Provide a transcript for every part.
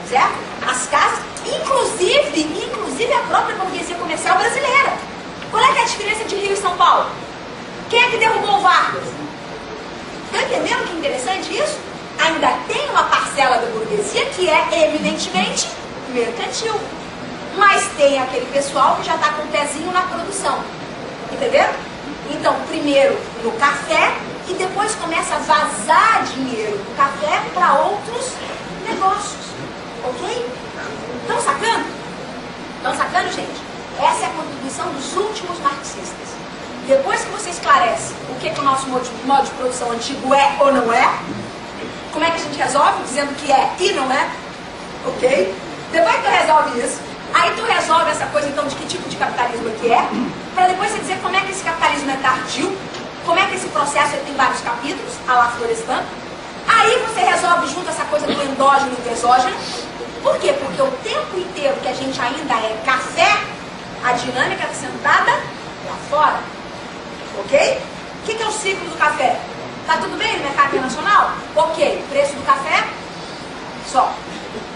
certo? As casas, inclusive a própria burguesia comercial brasileira. Qual é que é a diferença de Rio e São Paulo? Quem é que derrubou o Vargas? Estão entendendo que interessante isso? Ainda tem uma parcela da burguesia que é eminentemente mercantil. Mas tem aquele pessoal que já está com o pezinho na produção. Entenderam? Então, primeiro no café e depois começa a vazar dinheiro do café para outros negócios. Ok? Estão sacando? Estão sacando, gente? Essa é a contribuição dos últimos marxistas. Depois que você esclarece o que o nosso modo de produção antigo é ou não é, como é que a gente resolve? Dizendo que é e não é. Ok? Depois que tu resolve isso, aí tu resolve essa coisa então de que tipo de capitalismo que é, para depois você dizer como é que esse capitalismo é tardio, como é que esse processo tem vários capítulos, a lá Florestan. Aí você resolve junto essa coisa do endógeno e do exógeno. Por quê? Porque o tempo inteiro que a gente ainda é café, a dinâmica está sentada lá fora. Ok? O que é o ciclo do café? Tá tudo bem no mercado internacional? Ok. Preço do café? Só.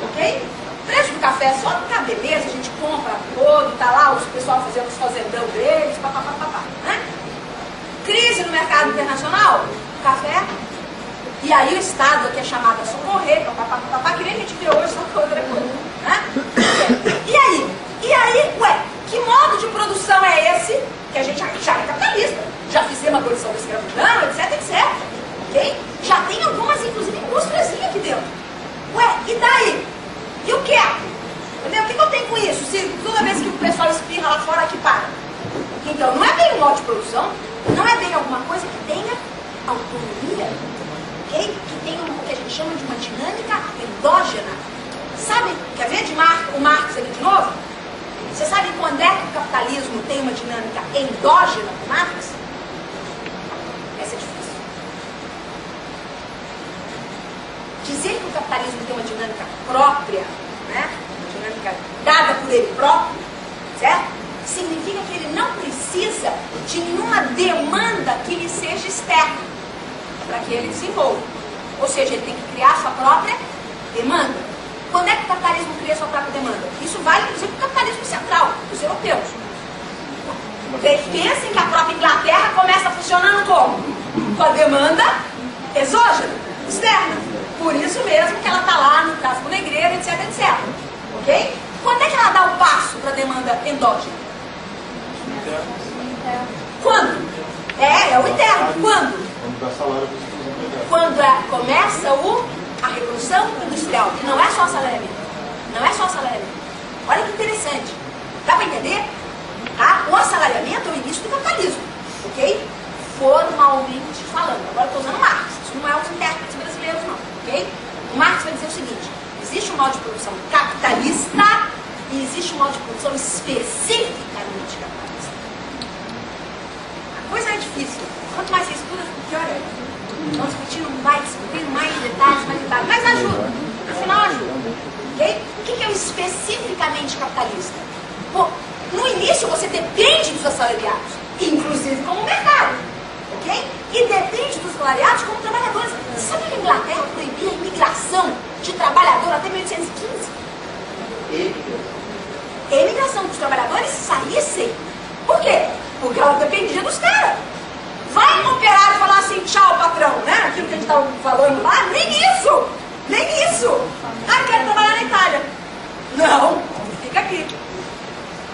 Ok? Preço do café só, tá beleza, a gente compra todo, tá lá os pessoal fazendo os fazendão deles, papapá, né? Crise no mercado internacional? Café? E aí o Estado aqui é chamado a socorrer, papapá, que nem a gente vê hoje, só que outra coisa, né? E aí, ué, que modo de produção é esse? Que a gente já é capitalista, já fizemos a abolição da escravidão, etc. Ok? Já tem algumas, inclusive, indústrias aqui dentro. Ué, e daí? E o que é? Entendeu? O que eu tenho com isso? Se toda vez que o pessoal espirra lá fora, aqui para. Então, não é bem um modo de produção, não é bem alguma coisa que tenha autonomia, ok? Que tenha o que a gente chama de uma dinâmica endógena. Sabe, quer ver o Marx aqui de novo? Você sabe quando é que o capitalismo tem uma dinâmica endógena do Marx? Essa é difícil. Dizer que o capitalismo tem uma dinâmica própria, né? Uma dinâmica dada por ele próprio, certo? Significa que ele não precisa de nenhuma demanda que lhe seja externa para que ele desenvolva. Ou seja, ele tem que criar sua própria demanda. Quando é que o capitalismo cria sua própria demanda? Isso vale, inclusive, para o capitalismo central, dos europeus. Pensem que a própria Inglaterra começa funcionando como? Com a demanda exógena, externa. Por isso mesmo que ela está lá no tráfico negreiro, etc, etc. Ok? Quando é que ela dá o passo para a demanda endógena? Quando? É o interno. Quando? Quando começa a revolução industrial, que não é só assalariamento. Não é só assalariamento. Olha que interessante. Dá para entender? Tá? O assalariamento é o início do capitalismo. Ok? Formalmente falando. Agora eu estou usando Marx. Isso não é os intérpretes brasileiros, não. Ok? O Marx vai dizer o seguinte: existe um modo de produção capitalista e existe um modo de produção especificamente capitalista. A coisa é difícil. Quanto mais você estuda, pior é. Vamos discutindo, vai descobrindo mais detalhes, mas ajuda. No final ajuda. Ok? O que é o especificamente capitalista? Bom, no início você depende dos assalariados, inclusive como mercado. Ok? E depende dos assalariados como trabalhadores. Sabe que a Inglaterra proibia a imigração de trabalhador até 1815? Imigração dos trabalhadores saíssem. Por quê? Porque ela dependia dos caras. Vai um operário falar assim, tchau, patrão, né? Aquilo que a gente estava falando lá, nem isso! Nem isso! Ah, quero trabalhar na Itália. Não, fica aqui.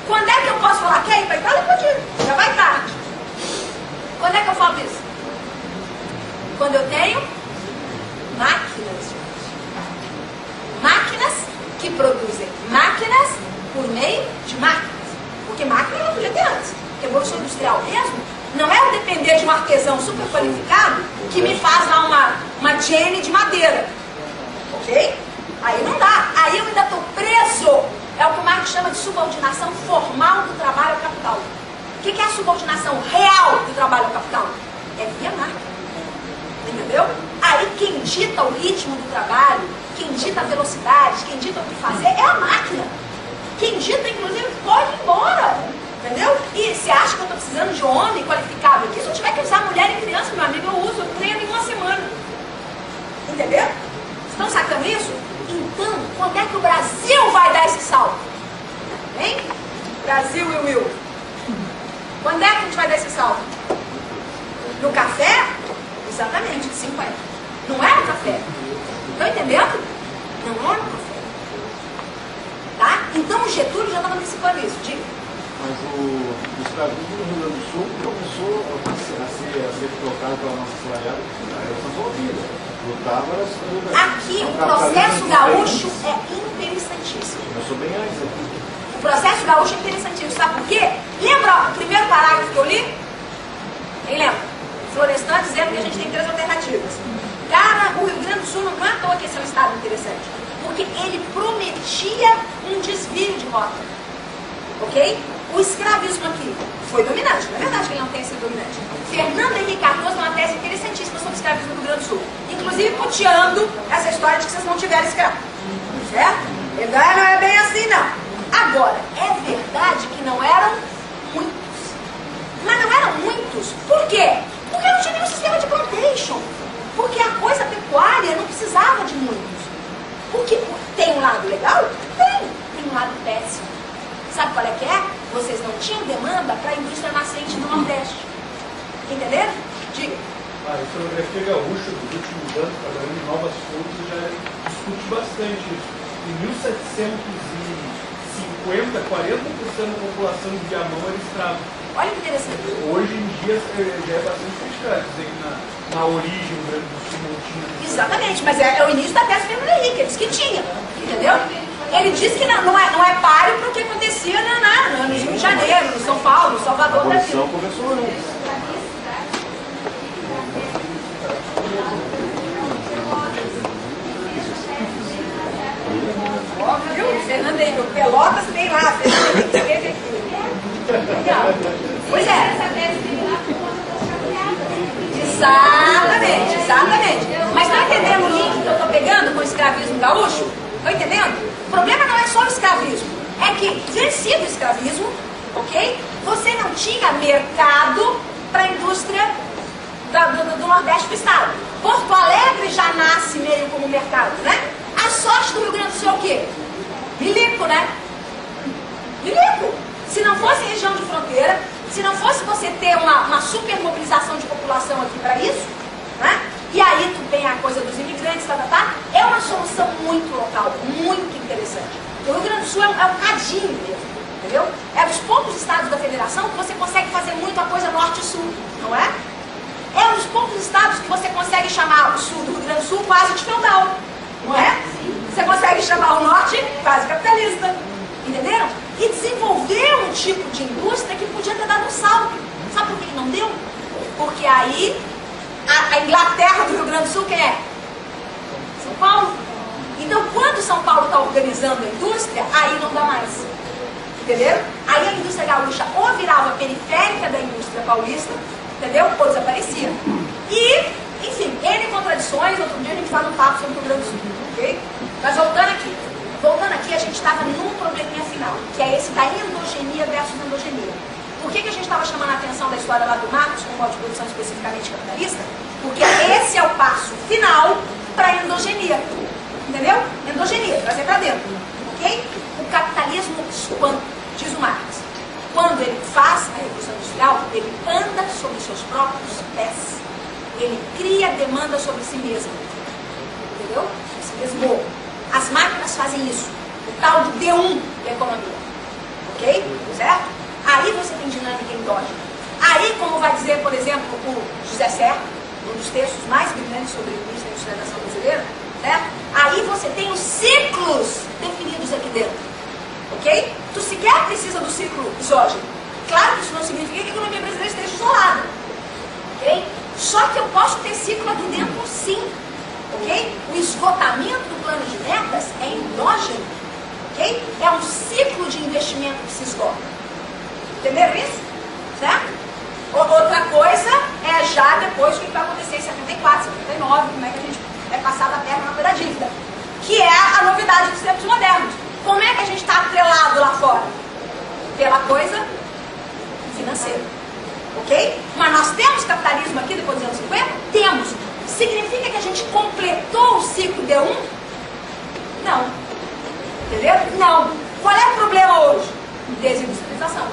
Quando é que eu posso falar? Quer ir para a Itália? Pode ir, já vai tarde. Quando é que eu falo isso? Quando eu tenho máquinas. Máquinas que produzem máquinas por meio de máquinas. Porque máquina não podia ter antes. Revolução industrial mesmo não é eu depender de um artesão super qualificado que me faz lá uma gene de madeira. Ok? Aí não dá. Aí eu ainda estou preso. É o que o Marx chama de subordinação formal do trabalho ao capital. O que é a subordinação real do trabalho ao capital? É via máquina. Entendeu? Aí quem dita o ritmo do trabalho, quem dita a velocidade, quem dita o que fazer é a máquina. Quem dita, inclusive, pode ir embora. Entendeu? E você acha que eu estou precisando de homem qualificado aqui? Se eu tiver que usar mulher e criança, meu amigo, eu uso, eu treino em uma semana. Entendeu? Estão sacando isso? Então, quando é que o Brasil Não eram proféticos. Tá? Então o Getúlio já estava antecipando isso. Diga. Mas o escravismo no Rio Grande do Sul começou a ser colocado pela nossa assalariada na Revolução Farroupilha. Lutava aqui, o processo gaúcho é interessantíssimo. Começou bem antes aqui. O processo gaúcho é interessantíssimo. Sabe por quê? Lembra o primeiro parágrafo que eu li? Quem lembra? Florestan dizendo que a gente tem 3 alternativas. Cara, o Rio Grande do Sul não é à toa que esse é um estado interessante. Porque ele prometia um desvio de rota. Ok? O escravismo aqui foi dominante. Não é verdade que ele não tenha sido dominante. Fernando Henrique Cardoso tem uma tese interessantíssima sobre o escravismo no Rio Grande do Sul. Inclusive puteando essa história de que vocês não tiveram escravo. Certo? Ele não é bem assim, não. Agora, é verdade que não eram muitos. Mas não eram muitos. Por quê? Porque não tinha nenhum sistema de plantation. Porque a coisa pecuária não precisava de muitos. Porque tem um lado legal? Tem um lado péssimo. Sabe qual é que é? Vocês não tinham demanda para a indústria nascente do Nordeste. Entenderam? Diga. A historiografia gaúcha dos últimos anos, trabalhando em novas fontes, já discute bastante isso. Em 1750, 40% da população de Viamão era escrava. Olha que interessante. Hoje em dia já é bastante criticado, dizer que na origem o Rio Grande do Sul não tinha. Exatamente, mas é o início da tese do Fernando Henrique, ele disse que tinha, entendeu? Ele disse que não é páreo para o que acontecia no Rio de Janeiro, no São Paulo, no Salvador. A abolição começou antes. Viu? Fernando Henrique, o Pelotas tem lá, Fernando Henrique teve aqui. Legal. Pois é. Exatamente. Mas está entendendo o link que eu estou pegando com o escravismo gaúcho? Estão entendendo? O problema não é só o escravismo. É que, vencido o escravismo, ok? Você não tinha mercado para a indústria do Nordeste do estado. Porto Alegre já nasce meio como mercado, né? A sorte do Rio Grande do Sul é o quê? Milico, né? Milico. Se não fosse região de fronteira, se não fosse você ter uma supermobilização de população aqui para isso, né? E aí tu tem a coisa dos imigrantes, é uma solução muito local, muito interessante. O Rio Grande do Sul é um cadinho mesmo, entendeu? É dos poucos estados da federação que você consegue fazer muito a coisa norte e sul, não é? É um dos poucos estados que você consegue chamar o sul do Rio Grande do Sul quase de feudal, não é? Você consegue chamar o norte quase capitalista, entenderam? E desenvolveu um tipo de indústria que podia ter dado um salto. Sabe por que não deu? Porque aí a Inglaterra do Rio Grande do Sul quem é? São Paulo. Então quando São Paulo está organizando a indústria, aí não dá mais. Entenderam? Aí a indústria gaúcha ou virava periférica da indústria paulista, entendeu? Ou desaparecia. E, enfim, N contradições. Outro dia a gente faz um papo sobre o Rio Grande do Sul, ok? Mas voltando aqui, a gente estava num probleminha final, que é esse da endogenia versus endogenia. Por que a gente estava chamando a atenção da história lá do Marcos, com modo de produção especificamente capitalista? Porque esse é o passo final para a endogenia. Entendeu? Endogenia, trazer para dentro. Ok? O capitalismo espanta, diz o Marx. Quando ele faz a Revolução Industrial, ele anda sobre seus próprios pés. Ele cria demanda sobre si mesmo. Entendeu? Sobre si mesmo. As máquinas fazem isso. O tal de D1 da economia. Ok? Certo? Aí você tem dinâmica endógena. Aí, como vai dizer, por exemplo, o José Serra, um dos textos mais brilhantes sobre o início da industrialização brasileira, certo? Aí você tem os ciclos definidos aqui dentro. Ok? Tu sequer precisa do ciclo exógeno. Claro que isso não significa que a economia brasileira esteja isolada. Ok? Só que eu posso ter ciclo aqui dentro sim. Ok? O esgotamento do plano de metas é endógeno. Ok? É um ciclo de investimento que se esgota. Entenderam isso? Certo? Outra coisa é já depois o que vai acontecer em 74, 79, como é que a gente vai passar da perna na da dívida. Que é a novidade dos tempos modernos. Como é que a gente está atrelado lá fora? Pela coisa financeira. Ok? Mas nós temos capitalismo aqui depois dos anos 50? Temos. Significa que a gente completou o ciclo D1? Não. Entendeu? Não. Qual é o problema hoje? Desindustrialização.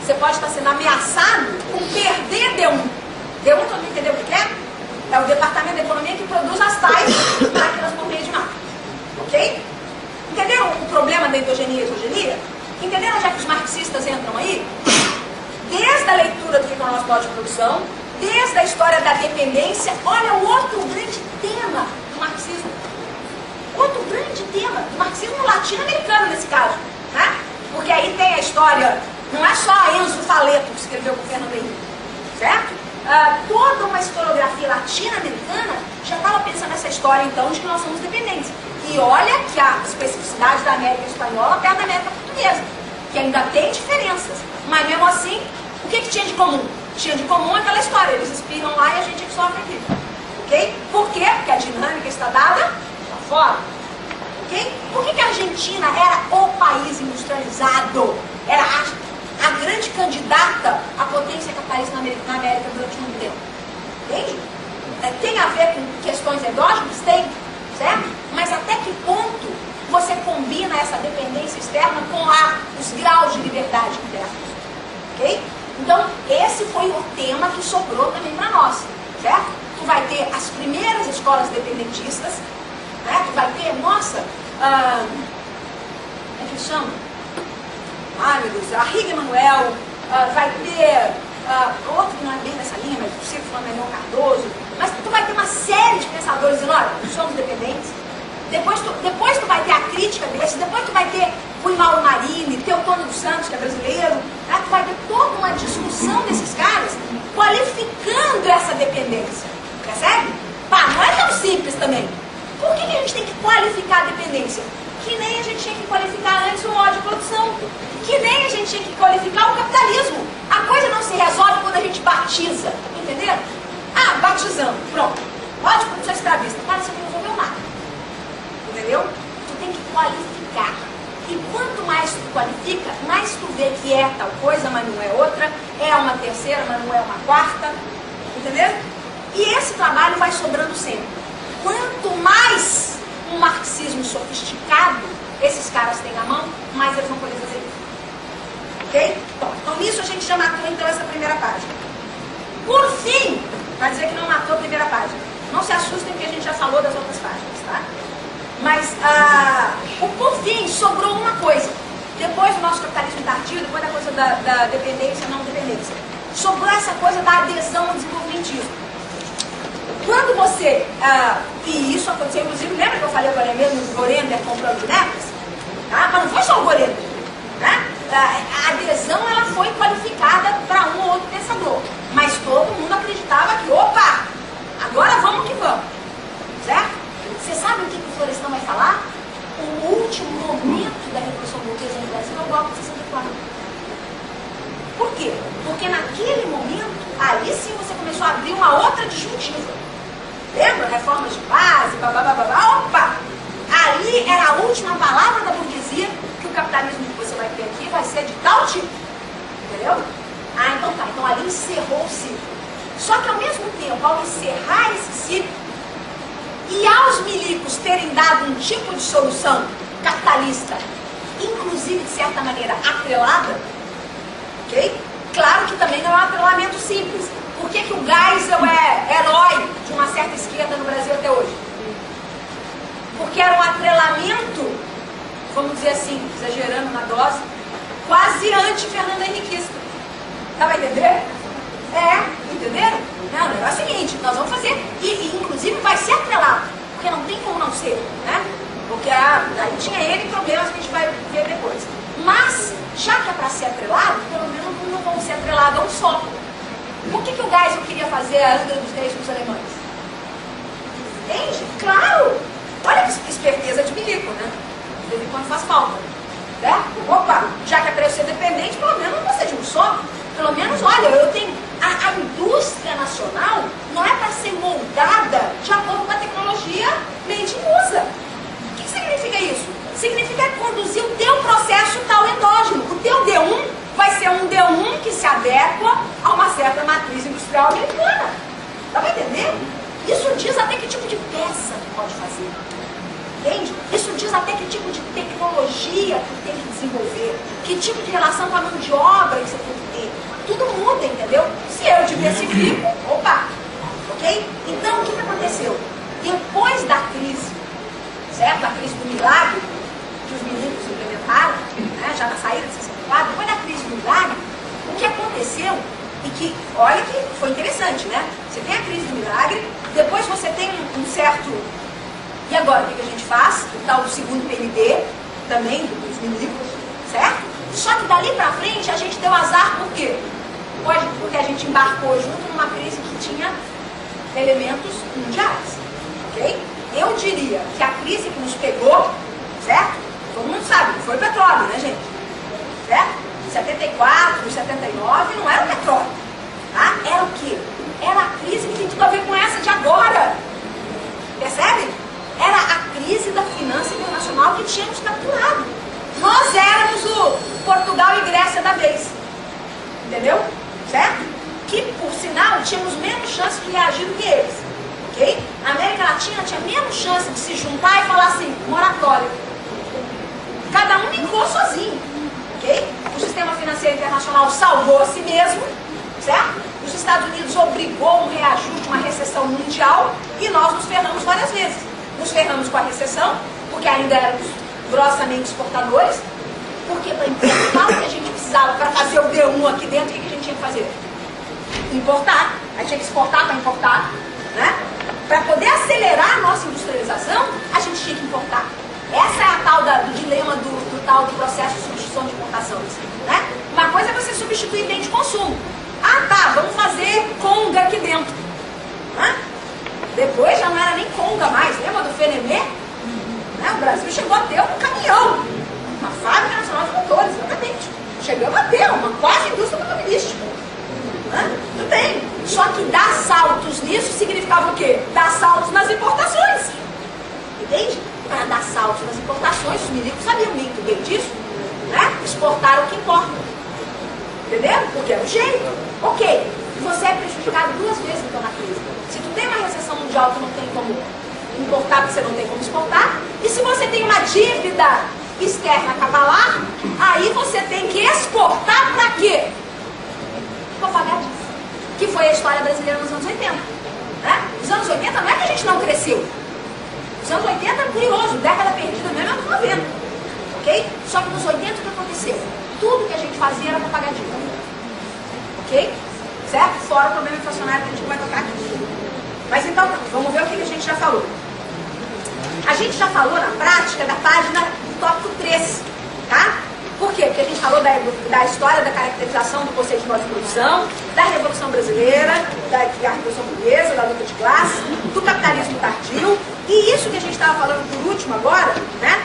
Você pode estar sendo ameaçado com perder D1. D1, todo mundo entendeu o que é? É o Departamento da Economia que produz as tais máquinas por meio de máquina. endogenia e exogenia? Entenderam onde é que os marxistas entram aí? Desde a leitura do que é o nosso modo de produção, desde a história da dependência, olha o outro grande tema do marxismo. Outro grande tema do marxismo latino-americano nesse caso, né? Porque aí tem a história, não é só Enzo Faleto que escreveu com Fernando Henrique, certo? Toda uma historiografia latino-americana já estava pensando nessa história então de que nós somos dependentes. E olha que a especificidade da América Espanhola perto da América Portuguesa, que ainda tem diferenças, mas mesmo assim, o que tinha de comum? Tinha de comum aquela história, eles inspiram lá e a gente é que sofre aqui, ok? Por quê? Porque a dinâmica está dada lá fora, ok? Por que a Argentina era o país industrializado? Era a grande candidata à potência capitalista na América durante muito tempo, entende? Tem a ver com questões endógenas? Tem, certo? Mas até que ponto você combina essa dependência externa com os graus de liberdade internos, ok? Então, esse foi o tema que sobrou também para nós, certo? Tu vai ter as primeiras escolas dependentistas, né? Tu vai ter, nossa, como é que chama? Ai, meu Deus, a Riga Emanuel, vai ter outro que não é bem nessa linha, mas o Ciro Flamenion Cardoso, mas tu vai ter uma série de pensadores dizendo, olha, somos dependentes. Depois tu vai ter a crítica desses, depois tu vai ter o Mauro Marini, Teotônio dos Santos, que é brasileiro, né? Tu vai ter toda uma discussão desses caras qualificando essa dependência, percebe? Pá, não é tão simples também. Por que a gente tem que qualificar a dependência? Que nem a gente tinha que qualificar antes o modo de produção, que nem a gente tinha que qualificar o capitalismo. A coisa não se resolve quando a gente batiza, entendeu? Batizando, pronto. Modo de produção escravista, mas você não resolveu nada, entendeu? Tu tem que qualificar. E quanto mais tu qualifica, mais tu vê que é tal coisa, mas não é outra, é uma terceira, mas não é uma quarta, entendeu? E esse trabalho vai sobrando sempre. Quanto mais um marxismo sofisticado esses caras têm na mão, mais eles vão poder fazer isso. Ok? Então nisso a gente já matou então essa primeira página. Por fim, vai dizer que não matou a primeira página. Não se assustem porque a gente já falou das outras páginas, tá? Mas, por fim, sobrou uma coisa. Depois do nosso capitalismo tardio, depois da coisa da dependência não dependência, sobrou essa coisa da adesão ao desenvolvimentismo. Quando você, e isso aconteceu, inclusive, lembra que eu falei agora mesmo do Gorender comprando bonecas? Tá? Mas não foi só o Gorender, né? A adesão ela foi qualificada para um ou outro pensador, mas todo mundo acreditava que, opa, agora vamos que vamos, certo? Você sabe o que o Florestan vai falar? O último momento da Revolução Burguesa no Brasil é o golpe de 64. Por quê? Porque naquele momento, aí sim você começou a abrir uma outra disjuntiva. Lembra? Reformas de base, babá. Opa! Ali era a última palavra da burguesia que o capitalismo que você vai ter aqui vai ser de tal tipo. Entendeu? Então tá. Então ali encerrou o ciclo. Só que ao mesmo tempo, ao encerrar esse ciclo, e aos milicos terem dado um tipo de solução capitalista, inclusive de certa maneira atrelada, ok? Claro que também não é um atrelamento simples. Por que o Geisel é herói de uma certa esquerda no Brasil até hoje? Porque era um atrelamento, vamos dizer assim, exagerando na dose, quase anti-Fernando Henriquista. Dá pra entender? Entenderam? Não, o negócio é o seguinte, nós vamos fazer, e inclusive vai ser atrelado, porque não tem como não ser, né? Porque aí tinha ele problemas que a gente vai ver depois. Mas, já que é para ser atrelado, pelo menos não vão ser atrelado a um só. Por que o Geisel queria fazer a Angra dos Reis com os alemães? Entende? Claro! Olha que esperteza de milico, né? De vez em quando faz falta. Né? Opa, já que é para eu ser dependente, pelo menos não vou ser de um só. Pelo menos, olha, eu tenho... A indústria nacional não é para ser moldada de acordo com a tecnologia made in USA. O que significa isso? Significa conduzir o teu processo tal endógeno. O teu D1 vai ser um D1 que se adequa a uma certa matriz industrial americana. Dá para entender? Isso diz até que tipo de peça tu pode fazer. Entende? Isso diz até que tipo de tecnologia tu tem que desenvolver. Que tipo de relação com a mão de obra que você tem que ter. Tudo muda, entendeu? Se eu diversifico, opa, ok? Então, o que aconteceu? Depois da crise, certo? A crise do milagre, que os milicos implementaram, já na saída de 64, depois da crise do milagre, o que aconteceu, e que, olha que foi interessante, né? Você tem a crise do milagre, depois você tem um certo... E agora, o que a gente faz? O tal do segundo PND, também, dos ministros, certo? Só que dali pra frente a gente deu azar, por quê? Porque a gente embarcou junto numa crise que tinha elementos mundiais, ok? Eu diria que a crise que nos pegou, certo? Todo mundo sabe, foi o petróleo, né, gente? Certo? 74, 79 não era o petróleo, tá? Era o quê? Era a crise que tem tudo a ver com essa de agora. Percebe? Era a crise da finança internacional que tínhamos capturado. Nós éramos o Portugal e Grécia da vez. Entendeu? Certo? Que, por sinal, tínhamos menos chance de reagir do que eles. Ok? A América Latina tinha menos chance de se juntar e falar assim, moratório. Cada um limpou sozinho. Ok? O sistema financeiro internacional salvou a si mesmo. Certo? Os Estados Unidos obrigou um reajuste, uma recessão mundial, e nós nos ferramos várias vezes. Nos ferramos com a recessão, porque ainda éramos grossamente exportadores, porque para importar o que a gente precisava para fazer o D1 aqui dentro, o que a gente tinha que fazer? Importar. A gente tinha que exportar para importar, né? Para poder acelerar a nossa industrialização, a gente tinha que importar. Essa é a tal do dilema do tal do processo de substituição de importação, né? Uma coisa é você substituir bem de consumo. Ah, tá, vamos fazer conga aqui dentro, né? Depois já não era nem conga mais, lembra do Fenemê? Né? O Brasil chegou a ter um caminhão, uma fábrica nacional de motores, exatamente. Chegamos a ter uma quase indústria automobilística. Né? Tudo bem. Só que dar saltos nisso significava o quê? Dar saltos nas importações. Entende? Para dar saltos nas importações, os milicos sabiam muito bem disso, né? Exportar o que importa. Entendeu? Porque é o jeito. Ok. Você é prejudicado duas vezes então na crise. Se tu tem uma recessão mundial, tu não tem como importar, porque você não tem como exportar. E se você tem uma dívida externa cavalar, aí você tem que exportar para quê? Para pagar a dívida. Que foi a história brasileira nos anos 80. Né? Nos anos 80 não é que a gente não cresceu. Os anos 80 é curioso, década perdida mesmo é anos 90. Ok? Só que nos 80 o que aconteceu? Tudo que a gente fazia era para pagar dívida. Ok? Certo? Fora o problema inflacionário que a gente vai tocar aqui. Mas então, vamos ver o que a gente já falou. A gente já falou na prática da página do tópico 3, tá? Por quê? Porque a gente falou da história da caracterização do conceito de modo de produção, da Revolução Brasileira, da Revolução Burguesa, da luta de classe, do capitalismo tardio, e isso que a gente estava falando por último agora, né?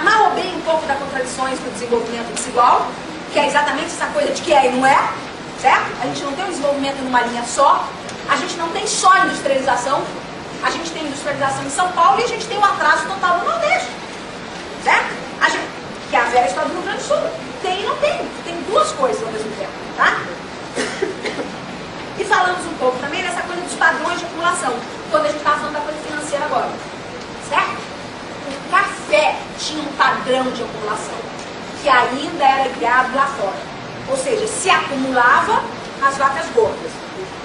Mal ou bem um pouco das contradições do desenvolvimento desigual, que é exatamente essa coisa de que é e não é, certo? A gente não tem um desenvolvimento numa linha só, a gente não tem só industrialização, a gente tem industrialização em São Paulo e a gente tem o atraso total no Nordeste, certo? Que é a velha história do Rio Grande do Sul. Tem e não tem, tem duas coisas ao mesmo tempo, tá? E falamos um pouco também dessa coisa dos padrões de acumulação, quando a gente estava falando da coisa financeira agora, certo? O café tinha um padrão de acumulação, que ainda era criado lá fora. Ou seja, se acumulava nas vacas gordas,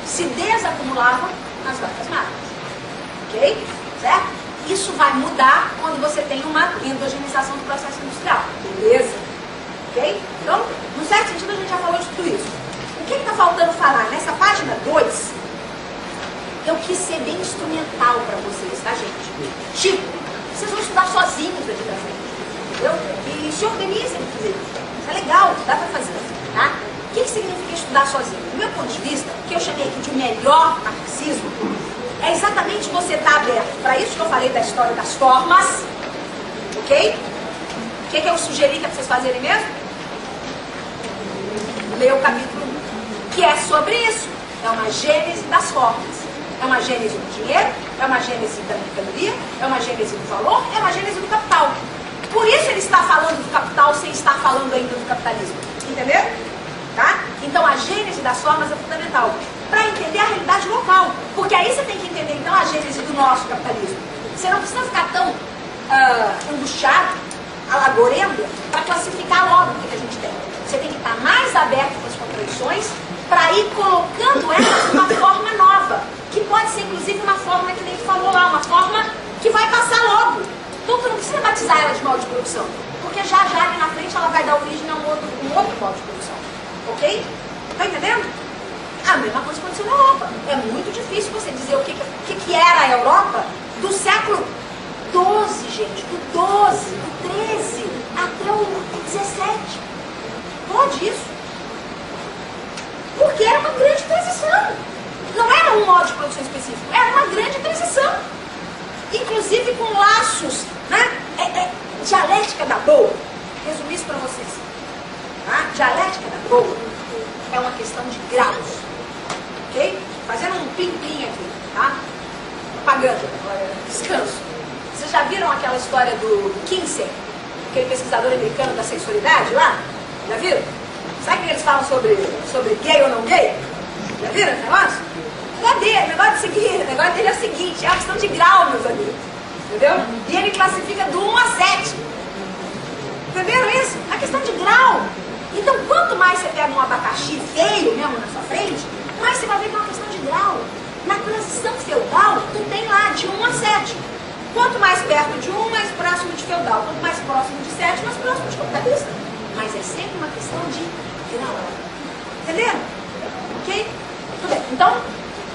se desacumulava nas vacas magras. Ok? Certo? Isso vai mudar quando você tem uma endogenização do processo industrial. Beleza? Ok? Então, num certo sentido, a gente já falou de tudo isso. O que está faltando falar? Nessa página 2, eu quis ser bem instrumental para vocês, tá, gente? Tipo, vocês vão estudar sozinhos daqui pra frente. Entendeu? E se organizem para fazer isso. Isso é legal, dá para fazer. Tá? O que significa estudar sozinho? Do meu ponto de vista, o que eu chamei aqui de melhor marxismo é exatamente você estar aberto para isso que eu falei da história das formas, ok? O que eu sugeri que é para vocês fazerem mesmo? Ler o capítulo 1, que é sobre isso. É uma gênese das formas. É uma gênese do dinheiro, é uma gênese da mercadoria, é uma gênese do valor, é uma gênese do capital. Por isso ele está falando do capital sem estar falando ainda do capitalismo. Entendeu? Tá? Então a gênese das formas é fundamental para entender a realidade local. Porque aí você tem que entender então a gênese do nosso capitalismo. Você não precisa ficar tão angustiado, alagorendo, para classificar logo o que a gente tem. Você tem que estar mais aberto para as contradições para ir colocando elas numa forma nova. Que pode ser inclusive uma forma que nem falou lá, uma forma que vai passar logo. Então tu não precisa batizar ela de modo de produção, porque já ali na frente ela vai dar origem a um outro modo de produção. Ok? Tá entendendo? A mesma coisa aconteceu na Europa. É muito difícil você dizer o que era a Europa do século XII, gente, do XII, do XIII até o XVII. Pode isso. Porque era uma grande transição. Não era um modo de produção específico, era uma grande transição. Inclusive com laços, né? Dialética da boa. Resumir isso para vocês. Tá? Dialética da boa é uma questão de graus. Ok? Fazendo um pim-pim aqui, tá? Pagando. Descanso. Vocês já viram aquela história do Kinsey, aquele pesquisador americano da sexualidade lá? Já viram? Sabe o que eles falam sobre gay ou não gay? Já viram esse negócio? O negócio dele é o seguinte, é uma questão de grau, meus amigos. Entendeu? E ele classifica do 1 a 7. Entenderam isso? É questão de grau. Então, quanto mais você pega um abacaxi feio mesmo na sua frente, mais você vai ver que é uma questão de grau. Na transição feudal, tu tem lá de 1 a 7. Quanto mais perto de 1, mais próximo de feudal. Quanto mais próximo de 7, mais próximo de capitalista. Mas é sempre uma questão de grau. Entenderam? Ok? Tudo bem. Então,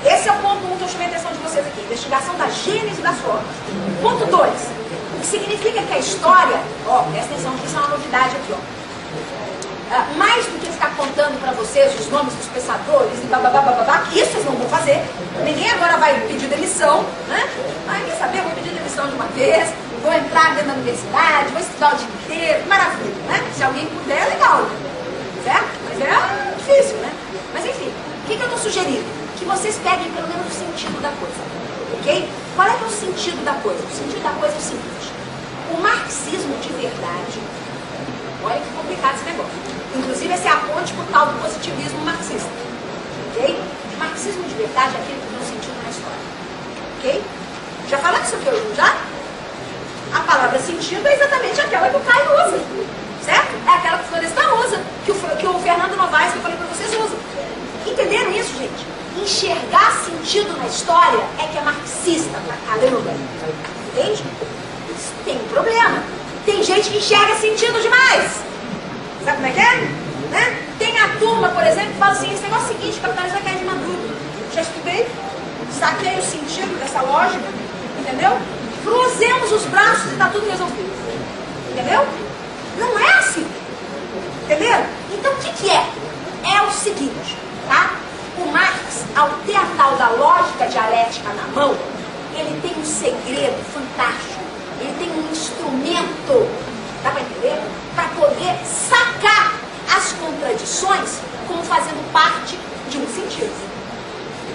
esse é o ponto 1 que eu chamei a atenção de vocês aqui. Investigação da gênese das formas. Ponto 2. O que significa que a história... presta atenção que isso é uma novidade aqui, mais do que ficar contando para vocês os nomes dos pensadores e babá, que isso vocês não vão fazer. Ninguém agora vai pedir demissão, né? Quer saber? Vou pedir demissão de uma vez, vou entrar dentro da universidade, vou estudar o dia inteiro, maravilha, né? Se alguém puder, é legal, certo? Mas é difícil, né? Mas enfim, o que eu estou sugerindo? Que vocês peguem pelo menos o sentido da coisa, ok? Qual é que é o sentido da coisa? O sentido da coisa é o seguinte: o marxismo de verdade, olha que complicado esse negócio. Inclusive, essa é a ponte para o tal do positivismo marxista. Ok? O marxismo de verdade é aquele que tem um sentido na história. Ok? Já falamos isso aqui hoje, já? A palavra sentido é exatamente aquela que o Caio usa. Certo? É aquela que o Florestan usa, que o Fernando Novaes, que eu falei para vocês, usa. Entenderam isso, gente? Enxergar sentido na história é que é marxista pra caramba. Entende? Isso tem um problema. Tem gente que enxerga sentido demais. Sabe como é que é? Né? Tem a turma, por exemplo, que fala assim, esse negócio é o seguinte, capitalismo vai cair de maduro. Já estudei, saquei o sentido dessa lógica, entendeu? Cruzemos os braços e está tudo resolvido. Entendeu? Não é assim. Entendeu? Então o que é? É o seguinte, tá? O Marx, ao ter a tal da lógica dialética na mão, ele tem um segredo fantástico. Ele tem um instrumento, dá para entender? Para poder sacar as contradições como fazendo parte de um sentido.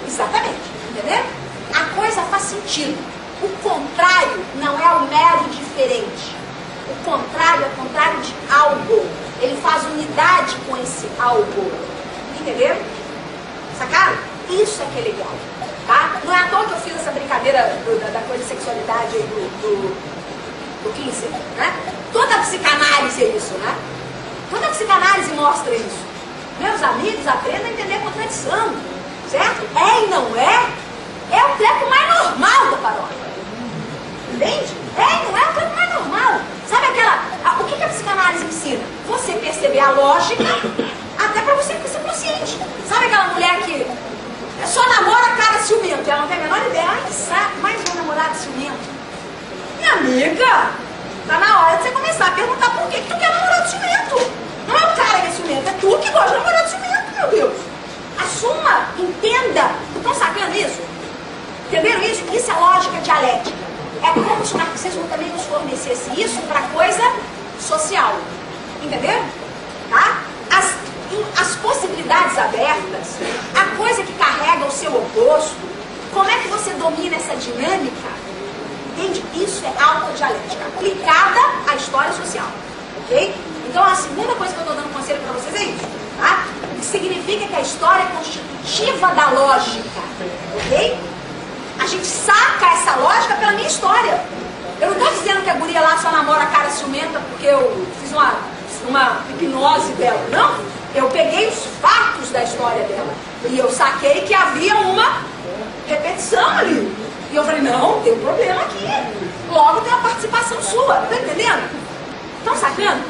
Exatamente, entendeu? A coisa faz sentido. O contrário não é o mero diferente. O contrário é o contrário de algo. Ele faz unidade com esse algo. Entendeu? Sacaram? Isso é que é legal. Tá? Não é à toa que eu fiz essa brincadeira da coisa de sexualidade do Kinsey, né? Toda a psicanálise é isso, né? Toda a psicanálise mostra isso. Meus amigos, aprendam a entender a contradição, certo? É e não é, é o treco mais normal da paróquia. Entende? É e não é o treco mais normal. Sabe o que a psicanálise ensina? Você perceber a lógica, até pra você ser consciente. Sabe aquela mulher que só namora cara ciumento, ela não tem a menor ideia, ai que saco, mais um namorado ciumento. Minha amiga, tá na hora de você começar a perguntar por que tu quer namorado ciumento. Não é o cara que é ciumento, é tu que gosta de namorado ciumento, meu Deus. Assuma, entenda. Estão sacando isso? Entenderam isso? Isso é lógica dialética. É como se o marxismo também nos fornecesse isso para coisa social. Entenderam? Tá? As possibilidades abertas, a coisa que carrega o seu oposto, como é que você domina essa dinâmica? Entende? Isso é alta dialética, aplicada à história social. Ok? Então a segunda coisa que eu estou dando conselho para vocês é isso. Tá? O que significa que a história é constitutiva da lógica. Ok? A gente saca essa lógica pela minha história. Eu não estou dizendo que a guria lá só namora a cara ciumenta porque eu fiz uma hipnose dela. Não. Eu peguei os fatos da história dela. E eu saquei que havia uma repetição ali. E eu falei, não, tem um problema aqui. Logo tem uma participação sua, tá entendendo? Estão sacando?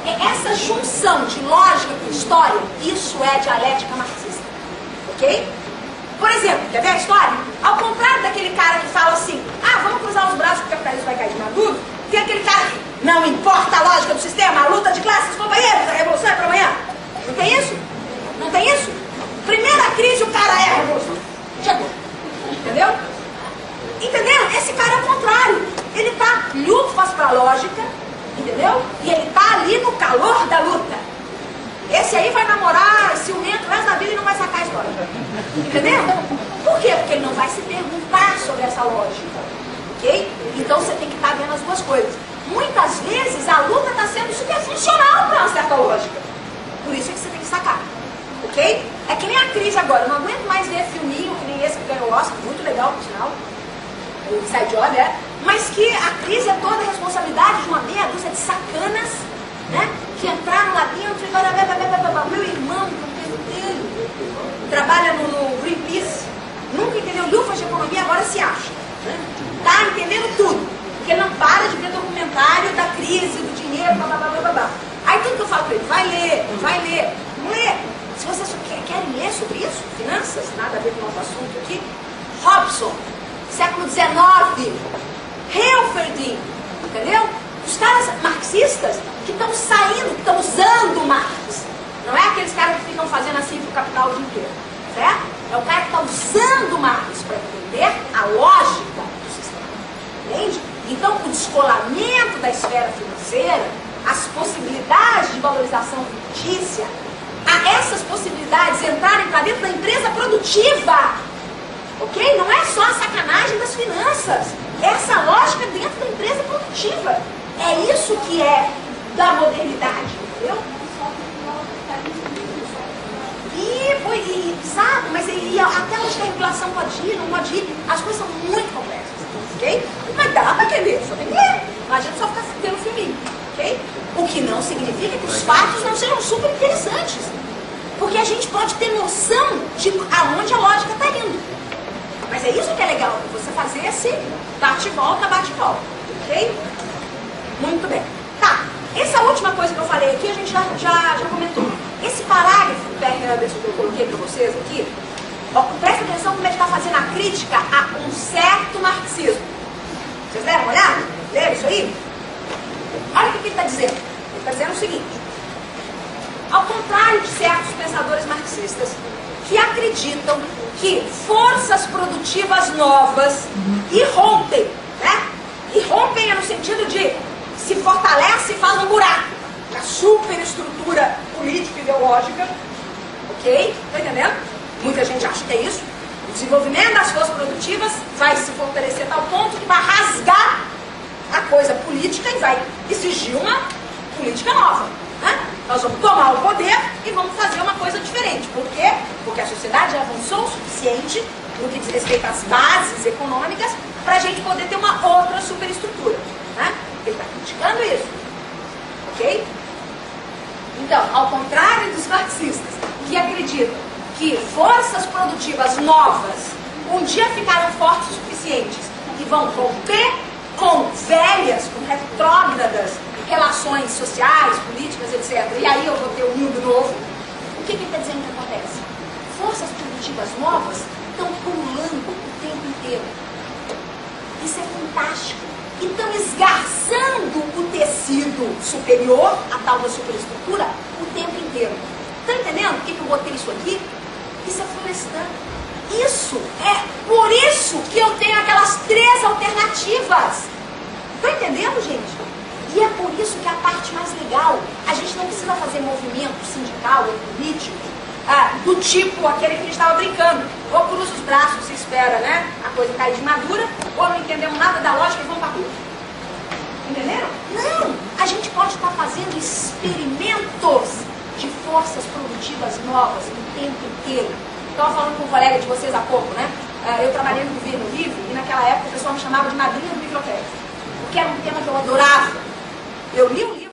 Essa junção de lógica com história, isso é dialética marxista. Ok? Por exemplo, quer ver a história? Ao contrário daquele cara que fala assim, vamos cruzar os braços porque o capitalismo vai cair de maduro, tem aquele cara que não importa a lógica do sistema, a luta de classes, companheiros, a revolução é para amanhã. Não tem isso? Não tem isso? Primeira crise, o cara é a revolução. Chegou. Entendeu? Entendeu? Esse cara é o contrário. Ele tá lufas pra lógica, entendeu? E ele tá ali no calor da luta. Esse aí vai namorar ciumento o resto da vida e não vai sacar a história. Entendeu? Por quê? Porque ele não vai se perguntar sobre essa lógica. Ok? Então você tem que estar vendo as duas coisas. Muitas vezes a luta está sendo superfuncional para uma certa lógica. Por isso é que você tem que sacar. Ok? É que nem a crise agora. Eu não aguento mais ver filminho que nem esse que ganhou o Oscar. Muito legal, por sinal. O Inside Job, mas que a crise é toda a responsabilidade de uma meia dúzia de sacanas, né? Que entraram lá dentro e meu irmão, trabalha no Greenpeace, nunca entendeu lufas de economia, agora se acha. Né? Tá entendendo tudo, porque não para de ver documentário da crise, do dinheiro, blá. Aí tudo que eu falo para ele, vai ler, não lê. Se vocês querem ler sobre isso, finanças, nada a ver com o nosso assunto aqui, Robson, século XIX, Helferding, entendeu? Os caras marxistas que estão saindo, que estão usando Marx. Não é aqueles caras que ficam fazendo assim pro capital o dia inteiro, certo? É o cara que está usando Marx para entender a lógica do sistema, entende? Então, o descolamento da esfera financeira, as possibilidades de valorização fictícia, essas possibilidades entrarem para dentro da empresa produtiva. Ok? Não é só a sacanagem das finanças. Essa lógica dentro da empresa produtiva. É isso que é da modernidade, entendeu? Sabe, mas até onde a regulação pode ir, não pode ir, as coisas são muito complexas, ok? Mas dá para entender, só tem que ler. Não adianta só ficar vendo filminho, ok? O que não significa que os fatos não sejam super interessantes. Porque a gente pode ter noção de aonde a lógica está indo. Mas é isso que é legal, você fazer esse bate-volta, ok? Muito bem. Tá, essa última coisa que eu falei aqui, a gente já comentou. Esse parágrafo, Bernie Anderson, que eu coloquei para vocês aqui, presta atenção como ele está fazendo a crítica a um certo marxismo. Vocês deram uma olhada? Leram isso aí? Olha o que ele está dizendo. Ele está dizendo o seguinte: ao contrário de certos pensadores marxistas que acreditam que forças produtivas novas irrompem, né? Irrompem é no sentido de se fortalece e faz um buraco na superestrutura política e ideológica, ok? Tá entendendo? Muita gente acha que é isso. O desenvolvimento das forças produtivas vai se fortalecer a tal ponto que vai rasgar a coisa política e vai exigir uma política nova, né? Nós vamos tomar o poder e vamos fazer uma coisa diferente. Por quê? Porque a sociedade já avançou o suficiente no que diz respeito às bases econômicas para a gente poder ter uma outra superestrutura, né? Ele está criticando isso, ok? Então, ao contrário dos marxistas, que acreditam que forças produtivas novas um dia ficarão fortes o suficientes e vão romper com velhas, com retrógradas relações sociais, políticas, etc. E aí eu vou ter um mundo novo. O que ele está dizendo que acontece? Forças produtivas novas estão pululando o tempo inteiro. Isso é fantástico. E estão esgarçando o tecido superior, a tal da superestrutura, o tempo inteiro. Está entendendo por que eu botei isso aqui? Isso é Florestan. Isso é por isso que eu tenho aquelas 3 alternativas. Está entendendo, gente? E é por isso que a parte mais legal, a gente não precisa fazer movimento sindical ou político do tipo aquele que a gente estava brincando. Ou cruza os braços e espera, né, a coisa cair de madura, ou não entendemos nada da lógica e vamos para a rua. Entenderam? Não! A gente pode estar fazendo experimentos de forças produtivas novas o tempo inteiro. Estava falando com um colega de vocês há pouco, né? Eu trabalhei no Governo Livre e naquela época o pessoal me chamava de madrinha do biblioteca. Porque era um tema que eu adorava. Eu li o livro.